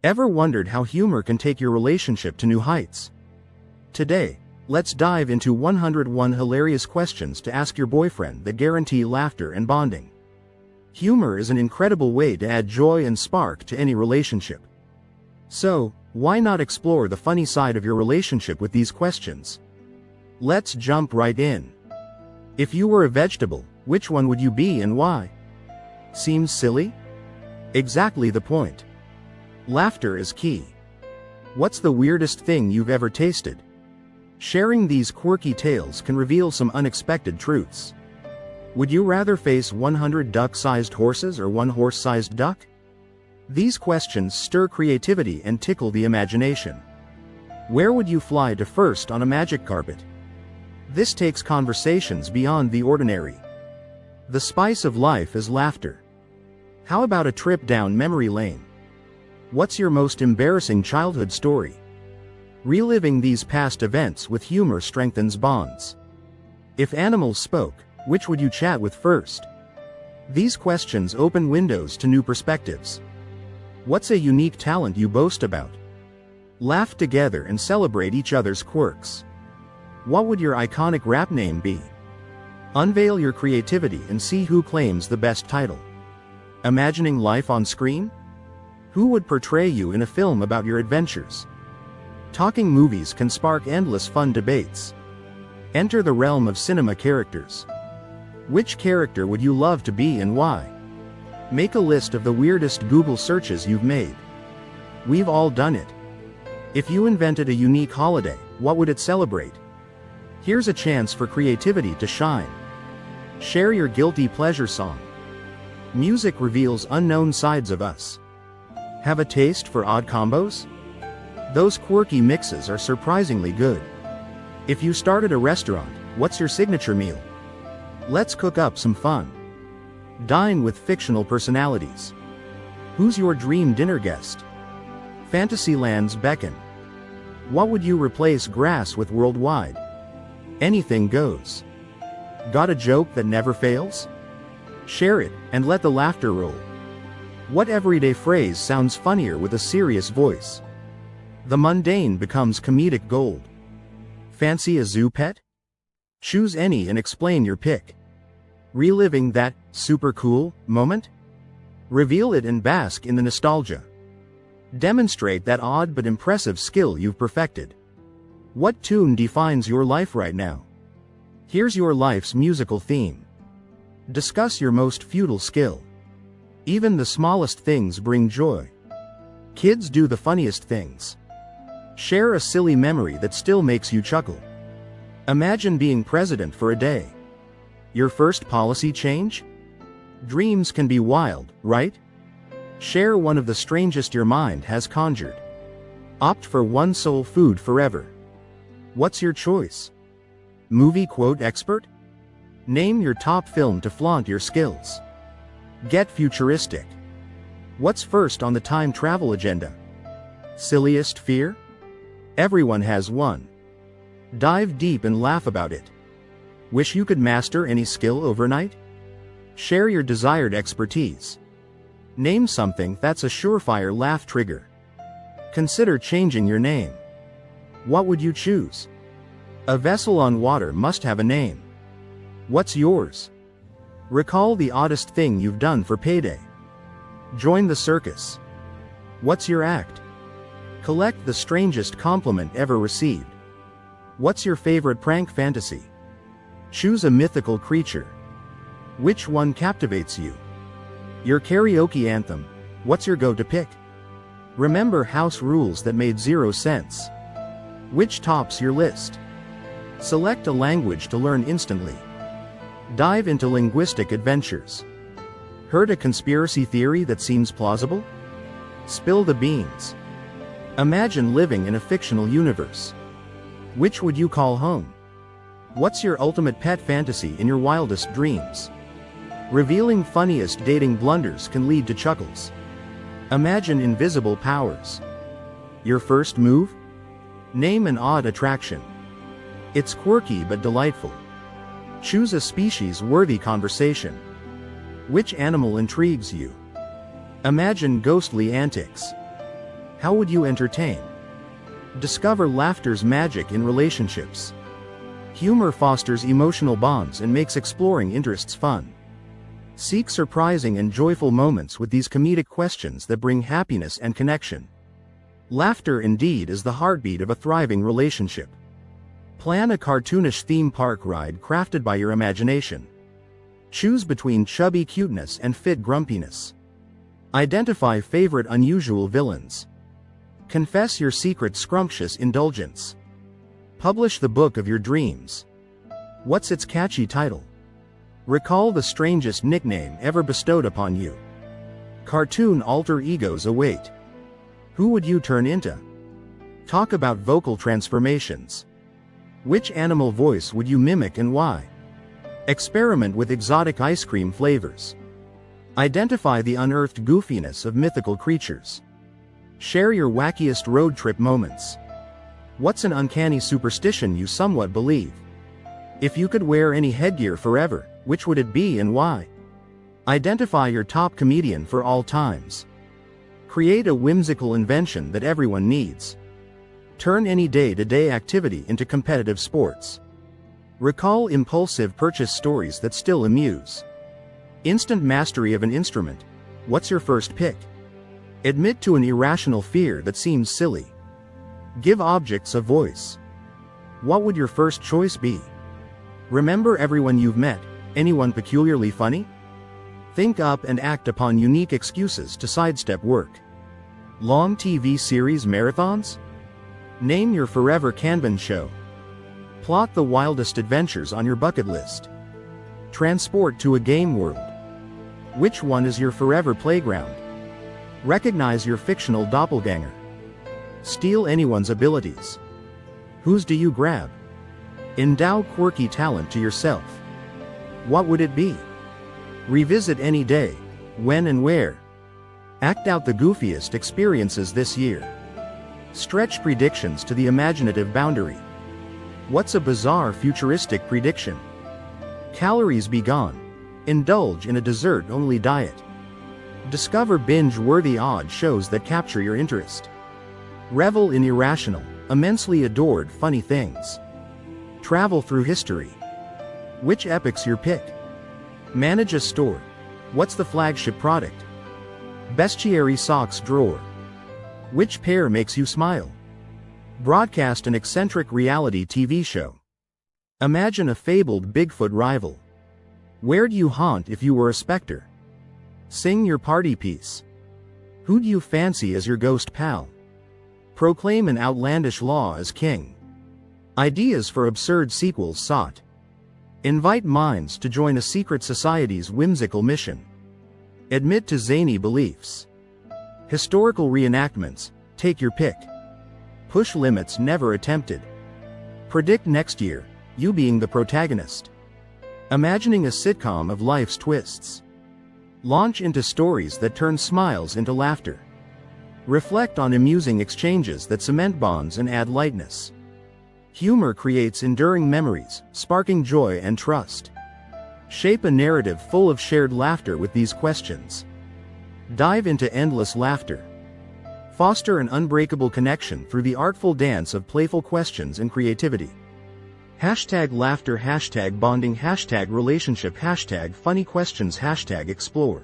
Ever wondered how humor can take your relationship to new heights? Today, let's dive into 101 hilarious questions to ask your boyfriend that guarantee laughter and bonding. Humor is an incredible way to add joy and spark to any relationship. So, why not explore the funny side of your relationship with these questions? Let's jump right in. If you were a vegetable, which one would you be and why? Seems silly? Exactly the point. Laughter is key. What's the weirdest thing you've ever tasted? Sharing these quirky tales can reveal some unexpected truths. Would you rather face 100 duck-sized horses or one horse-sized duck? These questions stir creativity and tickle the imagination. Where would you fly to first on a magic carpet? This takes conversations beyond the ordinary. The spice of life is laughter. How about a trip down memory lane? What's your most embarrassing childhood story? Reliving these past events with humor strengthens bonds. If animals spoke, which would you chat with first? These questions open windows to new perspectives. What's a unique talent you boast about? Laugh together and celebrate each other's quirks. What would your iconic rap name be? Unveil your creativity and see who claims the best title. Imagining life on screen? Who would portray you in a film about your adventures? Talking movies can spark endless fun debates. Enter the realm of cinema characters. Which character would you love to be and why? Make a list of the weirdest Google searches you've made. We've all done it. If you invented a unique holiday, what would it celebrate? Here's a chance for creativity to shine. Share your guilty pleasure song. Music reveals unknown sides of us. Have a taste for odd combos? Those quirky mixes are surprisingly good. If you started a restaurant, what's your signature meal? Let's cook up some fun. Dine with fictional personalities. Who's your dream dinner guest? Fantasyland's beckon. What would you replace grass with worldwide? Anything goes. Got a joke that never fails? Share it, and let the laughter roll. What everyday phrase sounds funnier with a serious voice? The mundane becomes comedic gold. Fancy a zoo pet? Choose any and explain your pick. Reliving that super cool moment? Reveal it and bask in the nostalgia. Demonstrate that odd but impressive skill you've perfected. What tune defines your life right now? Here's your life's musical theme. Discuss your most futile skill. Even the smallest things bring joy. Kids do the funniest things. Share a silly memory that still makes you chuckle. Imagine being president for a day. Your first policy change? Dreams can be wild, right? Share one of the strangest your mind has conjured. Opt for one soul food forever. What's your choice? Movie quote expert? Name your top film to flaunt your skills. Get futuristic. What's first on the time travel agenda? Silliest fear? Everyone has one. Dive deep and laugh about it. Wish you could master any skill overnight? Share your desired expertise. Name something that's a surefire laugh trigger. Consider changing your name. What would you choose? A vessel on water must have a name. What's yours? Recall the oddest thing you've done for payday. Join the circus. What's your act? Collect the strangest compliment ever received. What's your favorite prank fantasy? Choose a mythical creature. Which one captivates you? Your karaoke anthem. What's your go-to pick? Remember house rules that made 0 sense. Which tops your list? Select a language to learn instantly. Dive into linguistic adventures. Heard a conspiracy theory that seems plausible? Spill the beans. Imagine living in a fictional universe. Which would you call home? What's your ultimate pet fantasy in your wildest dreams? Revealing funniest dating blunders can lead to chuckles. Imagine invisible powers. Your first move? Name an odd attraction. It's quirky but delightful. Choose a species-worthy conversation. Which animal intrigues you? Imagine ghostly antics. How would you entertain? Discover laughter's magic in relationships. Humor fosters emotional bonds and makes exploring interests fun. Seek surprising and joyful moments with these comedic questions that bring happiness and connection. Laughter indeed is the heartbeat of a thriving relationship. Plan a cartoonish theme park ride crafted by your imagination. Choose between chubby cuteness and fit grumpiness. Identify favorite unusual villains. Confess your secret scrumptious indulgence. Publish the book of your dreams. What's its catchy title? Recall the strangest nickname ever bestowed upon you. Cartoon alter egos await. Who would you turn into? Talk about vocal transformations. Which animal voice would you mimic and why? Experiment with exotic ice cream flavors. Identify the unearthed goofiness of mythical creatures. Share your wackiest road trip moments. What's an uncanny superstition you somewhat believe? If you could wear any headgear forever, which would it be and why? Identify your top comedian for all times. Create a whimsical invention that everyone needs. Turn any day-to-day activity into competitive sports. Recall impulsive purchase stories that still amuse. Instant mastery of an instrument. What's your first pick? Admit to an irrational fear that seems silly. Give objects a voice. What would your first choice be? Remember everyone you've met. Anyone peculiarly funny? Think up and act upon unique excuses to sidestep work. Long TV series marathons? Name your forever Kanban show. Plot the wildest adventures on your bucket list. Transport to a game world. Which one is your forever playground? Recognize your fictional doppelganger. Steal anyone's abilities. Whose do you grab? Endow quirky talent to yourself. What would it be? Revisit any day, when and where. Act out the goofiest experiences this year. Stretch predictions to the imaginative boundary. What's a bizarre futuristic prediction? Calories be gone. Indulge in a dessert-only diet. Discover binge-worthy odd shows that capture your interest. Revel in irrational, immensely adored funny things. Travel through history. Which epic's your pick? Manage a store. What's the flagship product? Bestiary socks drawer. Which pair makes you smile? Broadcast an eccentric reality TV show. Imagine a fabled Bigfoot rival. Where do you haunt if you were a specter? Sing your party piece. Who do you fancy as your ghost pal? Proclaim an outlandish law as king. Ideas for absurd sequels sought. Invite minds to join a secret society's whimsical mission. Admit to zany beliefs. Historical reenactments, take your pick. Push limits never attempted. Predict next year, you being the protagonist. Imagining a sitcom of life's twists. Launch into stories that turn smiles into laughter. Reflect on amusing exchanges that cement bonds and add lightness. Humor creates enduring memories, sparking joy and trust. Shape a narrative full of shared laughter with these questions. Dive into endless laughter. Foster an unbreakable connection through the artful dance of playful questions and creativity. Hashtag laughter, hashtag bonding, hashtag relationship, hashtag funny questions, hashtag explore.